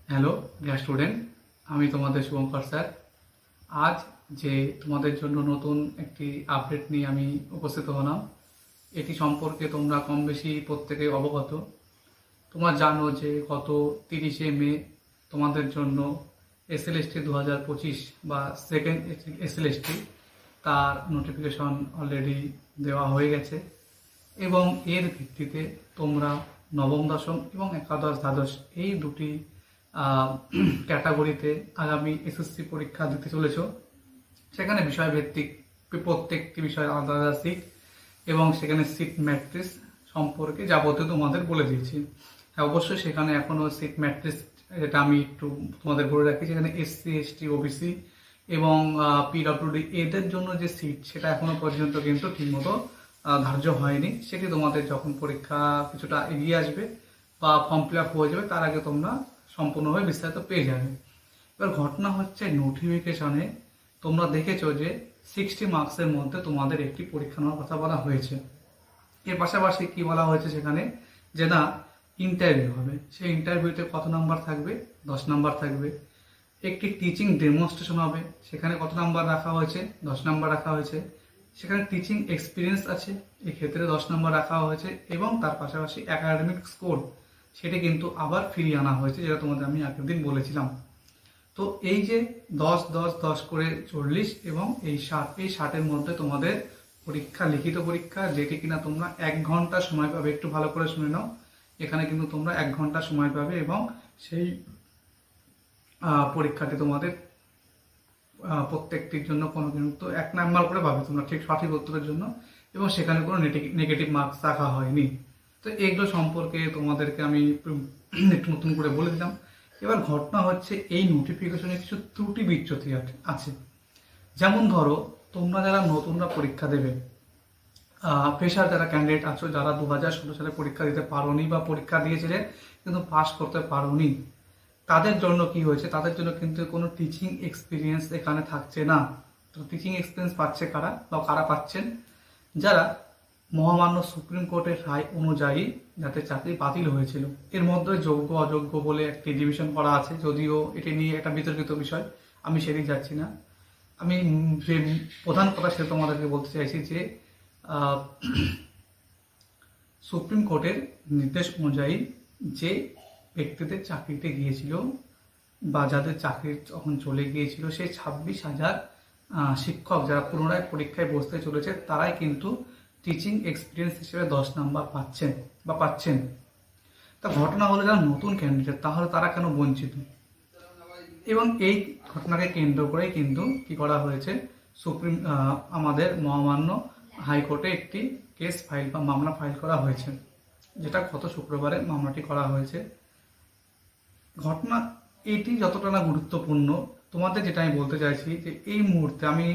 Hello dear student, আমি তোমাদের Shubhankar sir. আজ যে তোমাদের জন্য নতুন একটি আপডেট নিয়ে আমি উপস্থিত হলাম, এটি সম্পর্কে তোমরা কম বেশি প্রত্যেকে অবগত। তোমরা জানো যে গত 30শে মে তোমাদের জন্য এসএলএসটি 2025 বা সেকেন্ড এসএলএসটি তার নোটিফিকেশন অলরেডি দেওয়া হয়ে গেছে এবং এর ভিত্তিতে তোমরা নবম দশম এবং একাদশ দ্বাদশ এই দুটি ক্যাটাগরিতে আগামী এসএসসি পরীক্ষা দিতে চলেছ। সেখানে বিষয়ভিত্তিক প্রত্যেকটি বিষয় আলাদা আলাদা সিট এবং সেখানে সিট ম্যাট্রিক্স সম্পর্কে যাবতীয় তোমাদের বলে দিয়েছি। হ্যাঁ, অবশ্যই সেখানে এখনও সিট ম্যাট্রিক্স, যেটা আমি একটু তোমাদের বলে রাখি, সেখানে এসসি এসটি ওবিসি এবং পিডব্লিউডি এদের জন্য যে সিট সেটা এখনো পর্যন্ত কিন্তু ঠিকমতো ধার্য হয়নি। সেটি তোমাদের যখন পরীক্ষা কিছুটা এগিয়ে আসবে বা ফর্ম ফিল আপ হয়ে যাবে তার আগে তোমরা সম্পূর্ণভাবে বিস্তারিত পেয়ে যাবে। এবার ঘটনা হচ্ছে, নোটিফিকেশনে তোমরা দেখেছো যে 60 মার্কসের মধ্যে তোমাদের একটি পরীক্ষা নেওয়ার কথা বলা হয়েছে। এর পাশাপাশি কি বলা হয়েছে সেখানে, যে না ইন্টারভিউ হবে। সেই ইন্টারভিউতে কত নাম্বার থাকবে? 10 নাম্বার থাকবে। একটি টিচিং ডেমনস্ট্রেশন হবে, সেখানে কত নাম্বার রাখা হয়েছে? 10 নাম্বার রাখা হয়েছে। সেখানে টিচিং এক্সপিরিয়েন্স আছে, এক্ষেত্রে 10 নাম্বার রাখা হয়েছে এবং তার পাশাপাশি একাডেমিক স্কোর সেটি কিন্তু আবার ফিরিয়ে আনা হয়েছে, যেটা তোমাদের আমি আগের দিন বলেছিলাম। তো এই যে 10 10 10 করে 40 এবং এই 60 মধ্যে তোমাদের পরীক্ষা, লিখিত পরীক্ষা, যেটি কিনা তোমরা 1 ঘন্টা সময় পাবে। একটু ভালো করে শুনে নাও, এখানে কিন্তু তোমরা 1 ঘন্টা সময় পাবে এবং সেই পরীক্ষাটি তোমাদের প্রত্যেকটির জন্য কোনো কিন্তু 1 নাম্বার করে পাবে তোমরা ঠিক সঠিক উত্তরের জন্য, এবং সেখানে কোনো নেগেটিভ মার্কস রাখা হয়নি। তো এগুলো সম্পর্কে তোমাদেরকে আমি একটু নতুন করে বলে দিলাম। এবার ঘটনা হচ্ছে, এই নোটিফিকেশনে কিছু ত্রুটি বিচ্যুতি আছে। যেমন ধরো, তোমরা যারা নতুনরা পরীক্ষা দেবে, ফ্রেশার যারা ক্যান্ডিডেট আছো, যারা 2016 সালে পরীক্ষা দিতে পারোনি বা পরীক্ষা দিয়েছিলে কিন্তু পাস করতে পারোনি, তাদের জন্য কি হয়েছে, তাদের জন্য কিন্তু কোনো টিচিং এক্সপিরিয়েন্স এখানে থাকছে না। তো টিচিং এক্সপিরিয়েন্স পাচ্ছে কারা, বা কারা পাচ্ছেন? যারা মহামান্য সুপ্রিম কোর্টের রায় অনুযায়ী যাতে চাকরি বাতিল হয়েছিল, এর মধ্যে যোগ্য অযোগ্য বলে একটি ডিভিশন করা আছে, যদিও এটি নিয়ে একটা বিতর্কিত বিষয়, আমি সেদিক যাচ্ছি না। আমি যে প্রধান কথা সেটা তোমাদেরকে বলতে চাইছি যে সুপ্রিম কোর্টের নির্দেশ অনুযায়ী যে ব্যক্তিদের চাকরিতে গিয়েছিল বা যাদের চাকরি তখন চলে গিয়েছিল, সেই 26,000 শিক্ষক যারা পুনরায় পরীক্ষায় বসতে চলেছে, তারাই কিন্তু টিচিং এক্সপিরিয়েন্স হিসেবে 10 নাম্বার পাচ্ছেন। তা ঘটনা হলো, যারা নতুন ক্যান্ডিডেট তাহলে তারা কেন বঞ্চিত? এবং এই ঘটনাকে কেন্দ্র করেই কিন্তু কি করা হয়েছে, আমাদের মহামান্য হাইকোর্টে একটি কেস ফাইল বা মামলা ফাইল করা হয়েছে, যেটা গত শুক্রবারে মামলাটি করা হয়েছে। ঘটনা এটি যতটা না গুরুত্বপূর্ণ, তোমাদের যেটা আমি বলতে চাইছি যে এই মুহূর্তে, আমি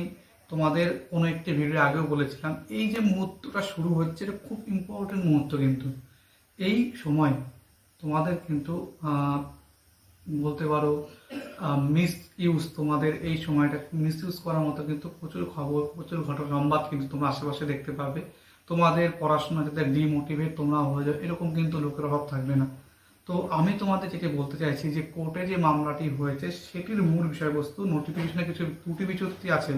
তোমাদের কোনো একটি ভিডিও আগেও বলেছিলাম, এই যে মুহূর্তটা শুরু হচ্ছে এটা খুব ইম্পর্টেন্ট মুহূর্ত। কিন্তু এই সময় তোমাদের কিন্তু বলতে পারো তোমাদের এই সময়টা মিস ইউজ করার মতো কিন্তু প্রচুর খবর, প্রচুর ঘটনা সংবাদ কিন্তু তোমরা আশেপাশে দেখতে পাবে। তোমাদের পড়াশোনা যাতে ডিমোটিভেট তোমরা হয়ে যাও, এরকম কিন্তু লোকের অভাব থাকবে না। তো আমি তোমাদের যেটা বলতে চাইছি যে কোর্টে যে মামলাটি হয়েছে সেটির মূল বিষয়বস্তু, নোটিফিকেশনে কিছু ত্রুটি বিচ্যুতি আছে,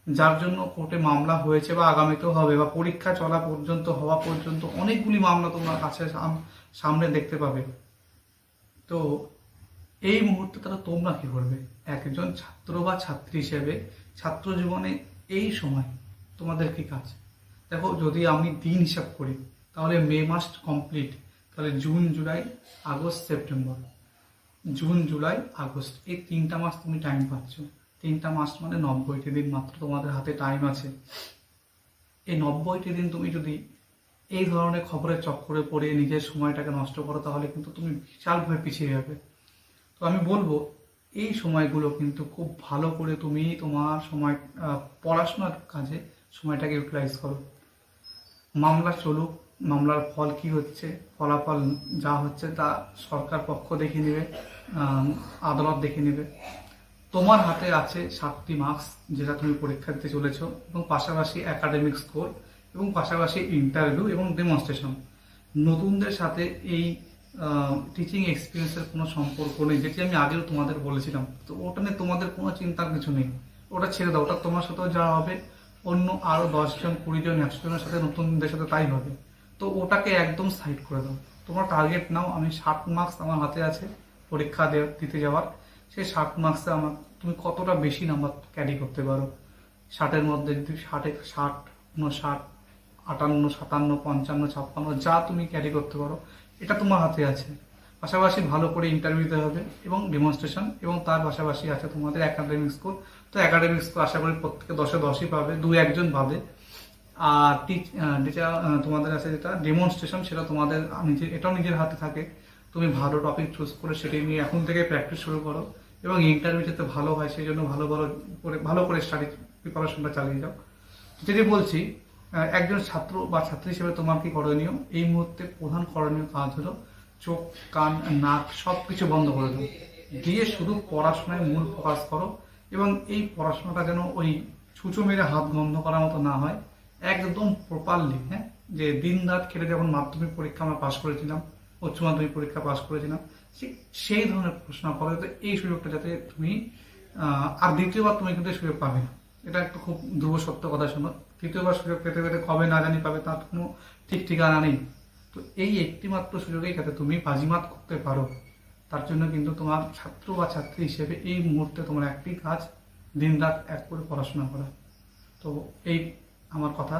যার জন্য কোর্টে মামলা হয়েছে বা আগামীতেও হবে, বা পরীক্ষা চলা পর্যন্ত, হওয়া পর্যন্ত অনেকগুলি মামলা তোমার কাছে সামনে দেখতে পাবে। তো এই মুহূর্তে তারা তোমরা কি করবে? একজন ছাত্র বা ছাত্রী হিসেবে ছাত্র জীবনে এই সময় তোমাদের কি কাজ? দেখো, যদি আমি দিন হিসাব করি তাহলে মে মাস কমপ্লিট, তাহলে June July August September, June July August, এই 3টা মাস তুমি টাইম পাচ্ছ। 3টা মাস মানে 90টি দিন মাত্র তোমাদের হাতে টাইম আছে। এই 90টি দিন তুমি যদি এই ধরনের খবরের চক্করে পড়ে নিজের সময়টাকে নষ্ট করো, তাহলে কিন্তু তুমি বিশালভাবে পিছিয়ে যাবে। তো আমি বলবো, এই সময়গুলো কিন্তু খুব ভালো করে তুমি তোমার সময় পড়াশোনার কাজে সময়টাকে ইউটিলাইজ করো। মামলা চলুক, মামলার ফল কি হচ্ছে, ফলাফল যা হচ্ছে তা সরকার পক্ষ দেখে নেবে, আদালত দেখে নেবে। তোমার হাতে আছে 60টি মার্কস, যেটা তুমি পরীক্ষা দিতে চলেছ, এবং পাশাপাশি একাডেমিক স্কোর, এবং পাশাপাশি ইন্টারভিউ এবং ডেমনস্ট্রেশন। নতুনদের সাথে এই টিচিং এক্সপিরিয়েন্সের কোনো সম্পর্ক নেই, যেটি আমি আগেও তোমাদের বলেছিলাম। তো ওটা নিয়ে তোমাদের কোনো চিন্তার কিছু নেই, ওটা ছেড়ে দাও। ওটা তোমার সাথেও যা হবে, অন্য আরো 10 জন 20 জন 100 জনের সাথে, নতুনদের সাথে তাই হবে। তো ওটাকে একদম সাইড করে দাও। তোমার টার্গেট নাও, আমি 60 মার্কস আমার হাতে আছে পরীক্ষা দিতে যাওয়ার। সেই 60 মার্কসে আমার তুমি কতটা বেশি নাম্বার ক্যারি করতে পারো। 60-এর মধ্যে যদি 60 59 58 57 55 56 যা তুমি ক্যারি করতে পারো, এটা তোমার হাতে আছে। পাশাপাশি ভালো করে ইন্টারভিউ দিতে হবে এবং ডেমনস্ট্রেশন, এবং তার পাশাপাশি আছে তোমাদের একাডেমিক স্কোর। তো একাডেমিক স্কোর আশা করি প্রত্যেকে 10-এ 10ই পাবে, 2-1 জন বাদে। আর যেটা তোমাদের আছে যেটা ডেমনস্ট্রেশন, সেটা তোমাদের এটাও নিজের হাতে থাকে। তুমি ভালো টপিক চুজ করে সেটি নিয়ে এখন থেকে প্র্যাকটিস শুরু করো, এবং ইন্টারভিউ যাতে ভালো হয় সেই জন্য ভালো করে স্টাডি প্রিপারেশনটা চালিয়ে যাও। যেটি বলছি, একজন ছাত্র বা ছাত্রী হিসেবে তোমার কি করণীয়? এই মুহূর্তে প্রধান করণীয় কাজ হলো চোখ, কান, নাক সবকিছু বন্ধ করে দাও, দিয়ে শুধু পড়াশোনায় মূল ফোকাস করো। এবং এই পড়াশোনাটা যেন ওই ছুঁচো মেরে হাত বন্ধ করার মতো না হয়, একদম প্রপারলি, হ্যাঁ, যে দিন রাত খেটে যেমন মাধ্যমিক পরীক্ষা আমরা পাশ করেছিলাম, উচ্চ মাধ্যমিক পরীক্ষা পাশ করেছিলাম, সেই ধরনের প্রশ্ন করো, যাতে এই সুযোগটা যাতে তুমি আর দ্বিতীয়বার তুমি কিন্তু সুযোগ পাবে না। এটা একটু খুব ধ্রুব সত্য কথা শোনো, তৃতীয়বার সুযোগ পেতে পেতে কবে না জানি পাবে তার কোনো ঠিক ঠিকানা নেই। তো এই একটি মাত্র সুযোগেই যাতে তুমি বাজিমাত করতে পারো, তার জন্য কিন্তু তোমার ছাত্র বা ছাত্রী হিসেবে এই মুহূর্তে তোমার একটি কাজ, দিন রাত এক করে পড়াশোনা করা। তো এই আমার কথা।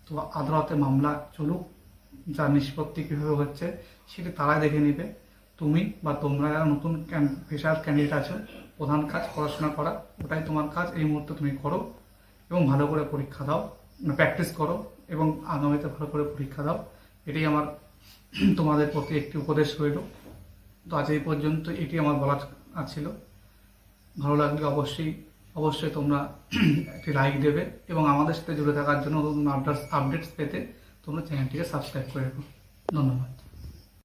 তো আদালতে মামলা চলুক, যা নিষ্পত্তি কীভাবে হচ্ছে সেটি তারাই দেখে নেবে। তুমি বা তোমরা যারা নতুন ফ্রেশার ক্যান্ডিডেট আছো, প্রধান কাজ পড়াশোনা করা, ওটাই তোমার কাজ। এই মুহূর্তে তুমি করো এবং ভালো করে পরীক্ষা দাও, প্র্যাকটিস করো এবং আগামীতে ভালো করে পরীক্ষা দাও। এটাই আমার তোমাদের প্রতি একটি উপদেশ রইল। তো আজ এই পর্যন্ত এটি আমার বলার ছিল। ভালো লাগলে অবশ্যই তোমরা একটি লাইক দেবে, এবং আমাদের সাথে জুড়ে থাকার জন্য নতুন আপডেটস পেতে তোমরা চ্যানেলটিকে সাবস্ক্রাইব করে রাখো। ধন্যবাদ।